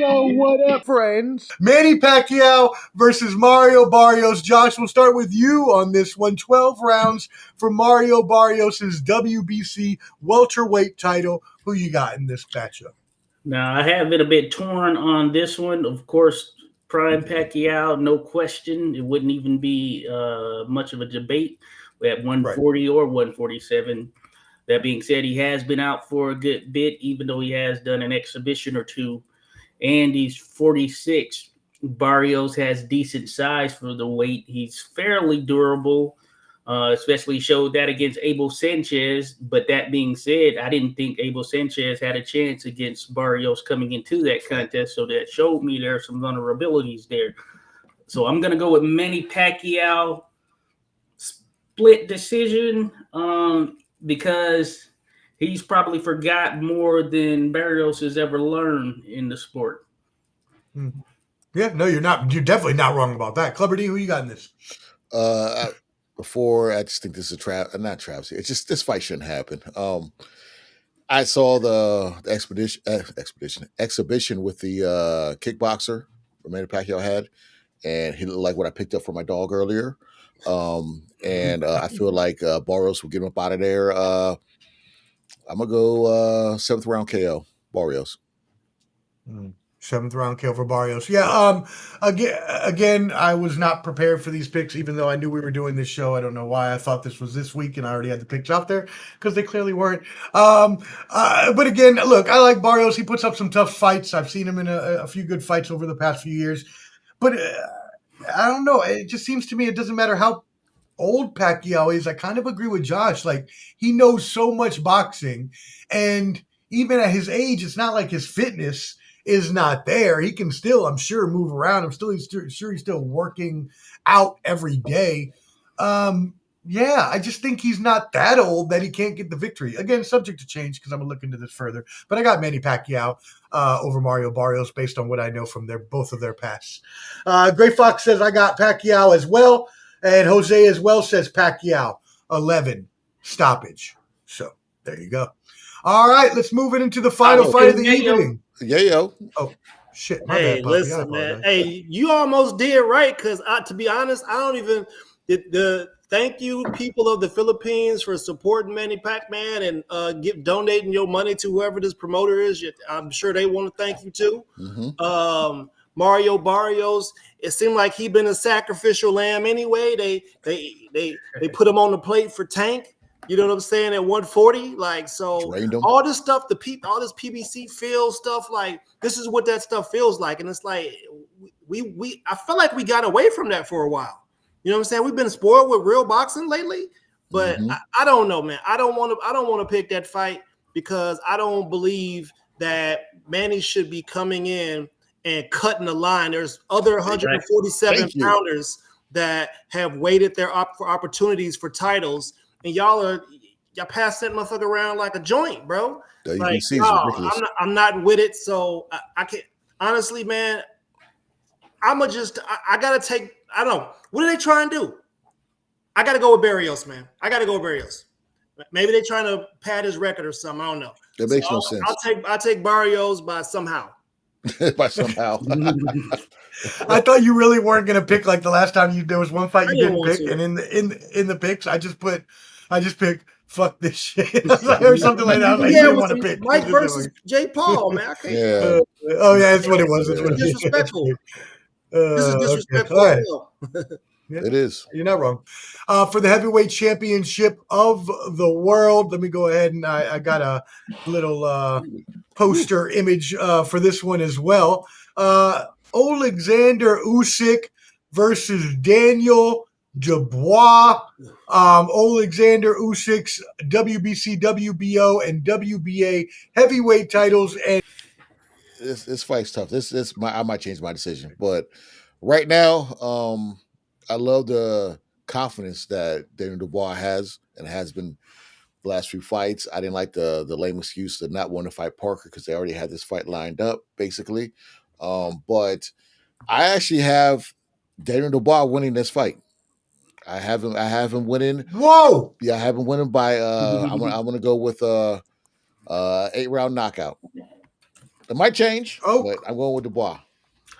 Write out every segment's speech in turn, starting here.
Yo, what up, friends? Manny Pacquiao versus Mario Barrios. Josh, we'll start with you on this one. 12 rounds for Mario Barrios' WBC welterweight title. Who you got in this matchup? Now, I have it a bit torn on this one. Of course, prime Pacquiao, no question. It wouldn't even be much of a debate at 140 or 147. That being said, he has been out for a good bit, even though he has done an exhibition or two. And he's 46. Barrios has decent size for the weight. He's fairly durable, especially showed that against Abel Sanchez. But that being said, I didn't think Abel Sanchez had a chance against Barrios coming into that contest. So that showed me there are some vulnerabilities there. So I'm going to go with Manny Pacquiao split decision because he's probably forgot more than Barrios has ever learned in the sport. Yeah, no, you're not. You're definitely not wrong about that. Clubber D, who you got in this? Before, I just think this is a not travesty. It's just this fight shouldn't happen. I saw the exhibition with the kickboxer Manny Pacquiao had, and he looked like what I picked up for my dog earlier. And I feel like Barrios will get him up out of there. I'm gonna go 7th round KO Barrios. 7th round KO for Barrios. Yeah. Again, I was not prepared for these picks, even though I knew we were doing this show. I don't know why I thought this was this week, and I already had the picks out there because they clearly weren't. But again, look, I like Barrios. He puts up some tough fights. I've seen him in a few good fights over the past few years. But I don't know. It just seems to me it doesn't matter how old Pacquiao is. I kind of agree with Josh. Like, he knows so much boxing, and even at his age, it's not like his fitness is not there. He can still, I'm sure, move around. Sure he's still working out every day. Yeah, I just think he's not that old that he can't get the victory. Again, subject to change because I'm going to look into this further. But I got Manny Pacquiao over Mario Barrios based on what I know from both of their pasts. Gray Fox says I got Pacquiao as well. And Jose as well says Pacquiao, 11 stoppage. So there you go. All right, let's move it into the final fight of the evening. Yayo. Oh, shit. My hey, bad, Bobby. listen, man. Hey, you almost did right because, to be honest, I don't even thank you, people of the Philippines, for supporting Manny Pacquiao and donating your money to whoever this promoter is. I'm sure they want to thank you too. Mm-hmm. Mario Barrios, it seemed like he been a sacrificial lamb anyway. They put him on the plate for Tank. You know what I'm saying? At 140, like, so all this stuff, all this PBC feel stuff, like, this is what that stuff feels like. And it's like, I feel like we got away from that for a while. You know what I'm saying? We've been spoiled with real boxing lately, but I don't know, man. I don't want to pick that fight because I don't believe that Manny should be coming in and cutting the line. There's other 147 pounders that have waited for opportunities for titles, and y'all pass that motherfucker around like a joint, bro. Like, I'm not with it. So I can't, honestly, man. I gotta take. I don't know. What are they trying to do? I gotta go with Barrios, man. I gotta go with Barrios. Maybe they're trying to pad his record or something. I don't know. That makes no sense. I'll take Barrios by somehow. By somehow. I thought you really weren't going to pick like the last time there was one fight you didn't pick, and in the picks I just picked fuck this shit or something like that. I was like, you didn't want to pick Mike versus Jake Paul, man. I can't. Yeah. Oh yeah, that's what it was. This is disrespectful. This is disrespectful. Okay. Right. Yeah, it is. You're not wrong. For the heavyweight championship of the world, let me go ahead and I got a little poster image for this one as well. Oleksandr Usyk versus Daniel Dubois. Oleksandr Usyk's WBC, WBO, and WBA heavyweight titles. And this fight's tough. I might change my decision, but right now, I love the confidence that Daniel Dubois has and has been the last few fights. I didn't like the lame excuse to not want to fight Parker because they already had this fight lined up, basically. But I actually have Daniel Dubois winning this fight. I have him winning. Whoa! Yeah, I have him winning by. I'm gonna go with 8-round knockout. It might change, Oh. but I'm going with Dubois.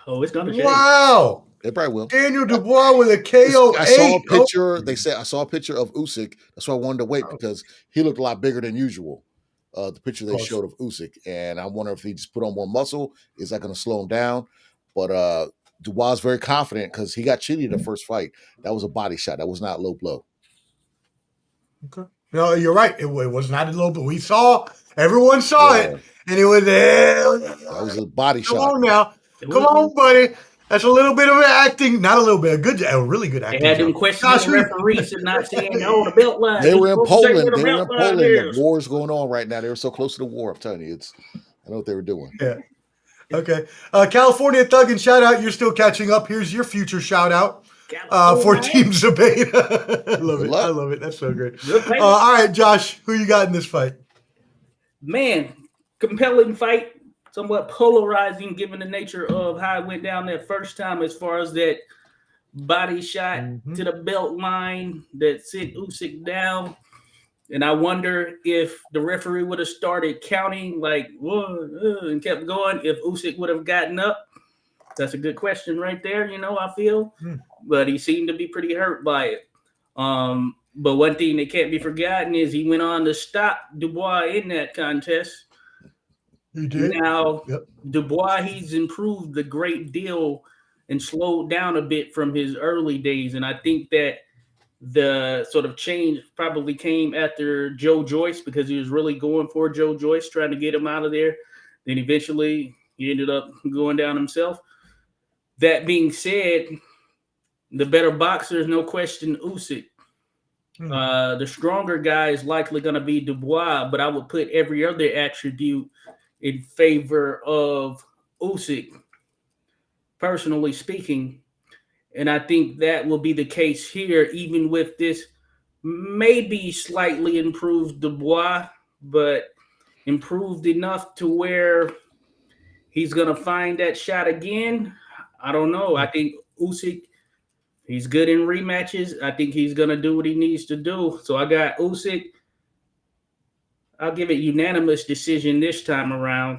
Oh, it's gonna change. Wow. It probably will. Daniel Dubois with a KO. I saw a picture. They said I saw a picture of Usyk. That's why I wanted to wait because he looked a lot bigger than usual. The picture they showed of Usyk, and I wonder if he just put on more muscle. Is that going to slow him down? But Dubois is very confident because he got cheated in the first fight. That was a body shot. That was not low blow. Okay. No, you're right. It was not a low blow. We saw. Everyone saw it, and it was there. That was a body shot. Come on now. Come on, buddy. That's a little bit of an acting. Not a little bit. A really good acting. They had them questioning the referees and not saying, "Oh, the belt line." They were in Poland. The war's going on right now. They were so close to the war. I'm telling you, I know what they were doing. Yeah. Okay. California Thug and shout out. You're still catching up. Here's your future shout out for Team Zabeda. I love it. I love it. That's so great. All right, Josh, who you got in this fight? Man, compelling fight. Somewhat polarizing given the nature of how it went down that first time as far as that body shot to the belt line that sent Usyk down. And I wonder if the referee would have started counting like and kept going, if Usyk would have gotten up. That's a good question right there, I feel. But he seemed to be pretty hurt by it. But one thing that can't be forgotten is he went on to stop Dubois in that contest. He did. Now, Dubois, he's improved a great deal and slowed down a bit from his early days. And I think that the sort of change probably came after Joe Joyce because he was really going for Joe Joyce, trying to get him out of there. Then eventually he ended up going down himself. That being said, the better boxer is no question Usyk. The stronger guy is likely going to be Dubois, but I would put every other attribute in favor of Usyk, personally speaking. And I think that will be the case here, even with this maybe slightly improved Dubois, but improved enough to where he's going to find that shot again. I don't know. I think Usyk, he's good in rematches. I think he's going to do what he needs to do. So I got Usyk. I'll give it unanimous decision this time around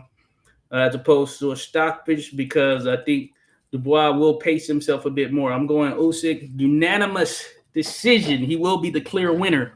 as opposed to a stoppage because I think Dubois will pace himself a bit more. I'm going Usyk, unanimous decision. He will be the clear winner.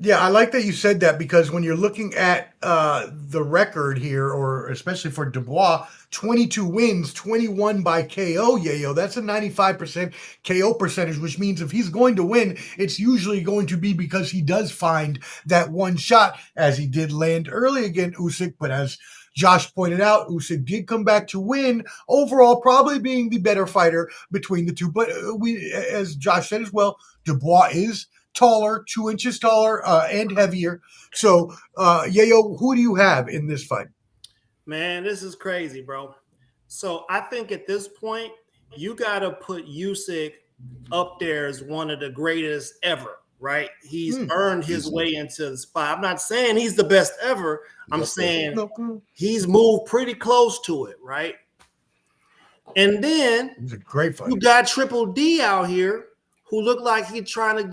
Yeah, I like that you said that because when you're looking at the record here, or especially for Dubois, 22 wins, 21 by KO, that's a 95% KO percentage, which means if he's going to win, it's usually going to be because he does find that one shot, as he did land early against Usyk, but as Josh pointed out, Usyk did come back to win, overall probably being the better fighter between the two. But as Josh said as well, Dubois is taller, 2 inches taller, and heavier. So, Yayo, who do you have in this fight? Man, this is crazy, bro. So I think at this point, you got to put Usyk up there as one of the greatest ever, right? He's earned his way into the spot. I'm not saying he's the best ever. I'm saying he's moved pretty close to it, right? And then he's a great fighter. You got Triple D out here who looked like he was trying to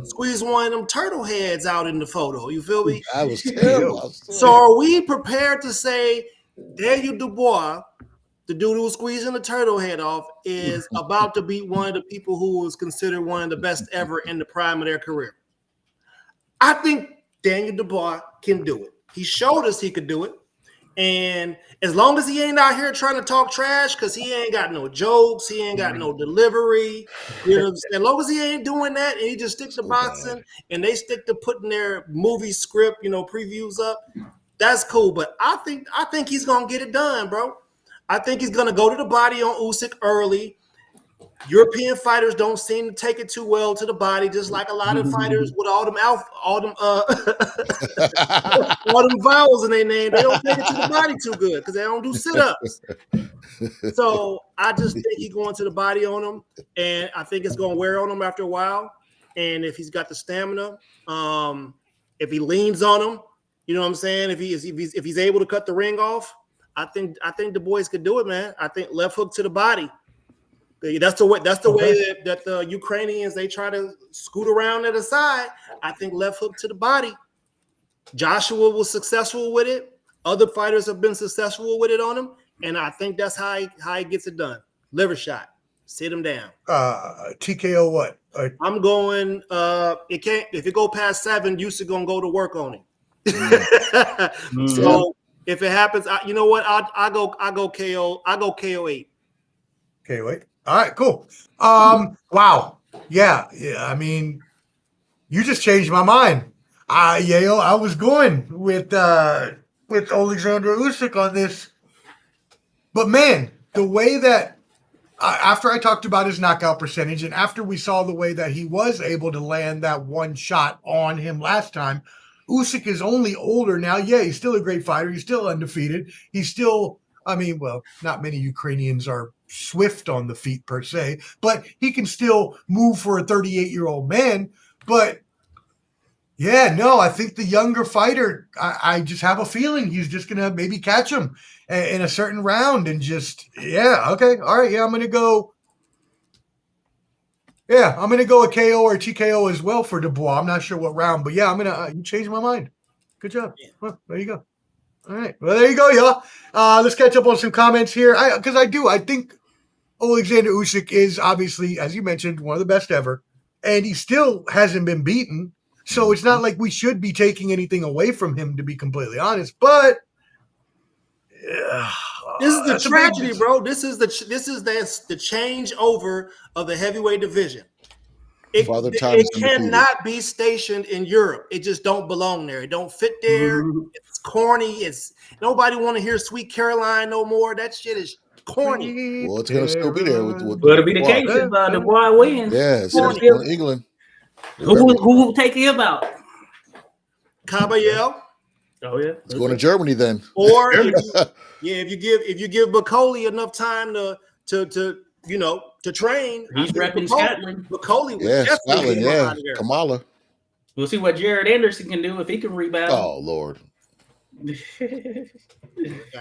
squeeze one of them turtle heads out in the photo. You feel me? I was terrible. So are we prepared to say Daniel Dubois, the dude who was squeezing the turtle head off, is about to beat one of the people who was considered one of the best ever in the prime of their career? I think Daniel Dubois can do it. He showed us he could do it. And as long as he ain't out here trying to talk trash, because he ain't got no jokes, he ain't got no delivery, you know what I'm saying? As long as he ain't doing that and he just sticks to boxing and they stick to putting their movie script, previews up, that's cool. But I think he's gonna get it done, bro. I think he's gonna go to the body on Usyk early. European fighters don't seem to take it too well to the body, just like a lot of fighters with all them vowels in their name. They don't take it to the body too good because they don't do sit-ups. So I just think he's going to the body on him, and I think it's going to wear on him after a while. And if he's got the stamina, if he leans on him, you know what I'm saying? If he's able to cut the ring off, I think the boys could do it, man. I think left hook to the body. That's the way that the Ukrainians, they try to scoot around to the side. I think left hook to the body. Joshua was successful with it. Other fighters have been successful with it on him, and I think that's how he gets it done. Liver shot, sit him down. TKO what? I'm going. It can't. If it go past 7, Usyk gonna go to work on him. So if it happens, you know what? I go KO. I go KO 8. KO 8. All right, cool. Wow. Yeah. I mean, you just changed my mind. I was going with Oleksandr Usyk on this, but man, the way that after I talked about his knockout percentage, and after we saw the way that he was able to land that one shot on him last time, Usyk is only older now. Yeah, he's still a great fighter. He's still undefeated. He's still, I mean, well, not many Ukrainians are swift on the feet per se, but he can still move for a 38-year-old man. But yeah, no, I think the younger fighter, I just have a feeling he's just going to maybe catch him in a certain round and just, yeah, okay, all right, yeah, I'm going to go a KO or TKO as well for Dubois. I'm not sure what round, but yeah, you changed my mind. Good job. Yeah. Well, there you go. All right, well, there you go, y'all. Let's catch up on some comments here. I think Oleksandr Usyk is obviously, as you mentioned, one of the best ever, and he still hasn't been beaten. So it's not like we should be taking anything away from him, to be completely honest. But this is the tragedy, bro. This is the changeover of the heavyweight division. It cannot be stationed in Europe. It just don't belong there. It don't fit there. It's corny. Nobody want to hear Sweet Caroline no more. That shit is corny. Well, it's gonna still be there. It'll be the case if Dubois wins. Yeah, it's going to England. Who will take him out? Caballero. Oh yeah, it's going to Germany then. Or if you give Bacoli enough time to train, he's repping Scotland. Bacoli was definitely Scotland. Kamala. We'll see what Jared Anderson can do if he can rebound. Oh Lord.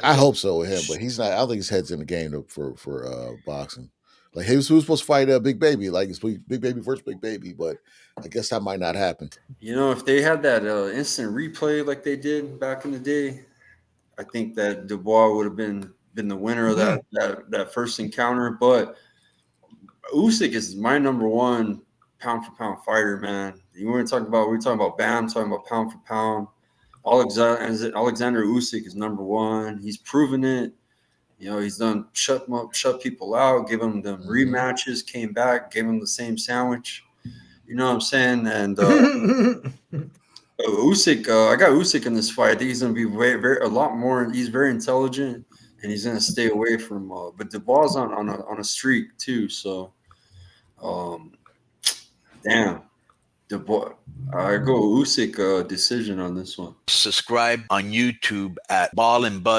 I hope so with him, but he's not. I don't think his head's in the game for boxing. Like he was supposed to fight Big Baby, like it's Big Baby versus Big Baby, but I guess that might not happen. You know, if they had that instant replay like they did back in the day, I think that Dubois would have been the winner of that first encounter. But Usyk is my number one pound for pound fighter, man. We were talking about Bam, talking about pound for pound. Alexander Usyk is number one. He's proven it. You know, he's done shut people out, give them them rematches, came back, gave them the same sandwich. You know what I'm saying? And Usyk, I got Usyk in this fight. I think he's going to be a lot more. He's very intelligent, and he's going to stay away from. But Dubois on a streak too. So, damn, Dubois. I go Usyk decision on this one. Subscribe on YouTube at Ball and Bud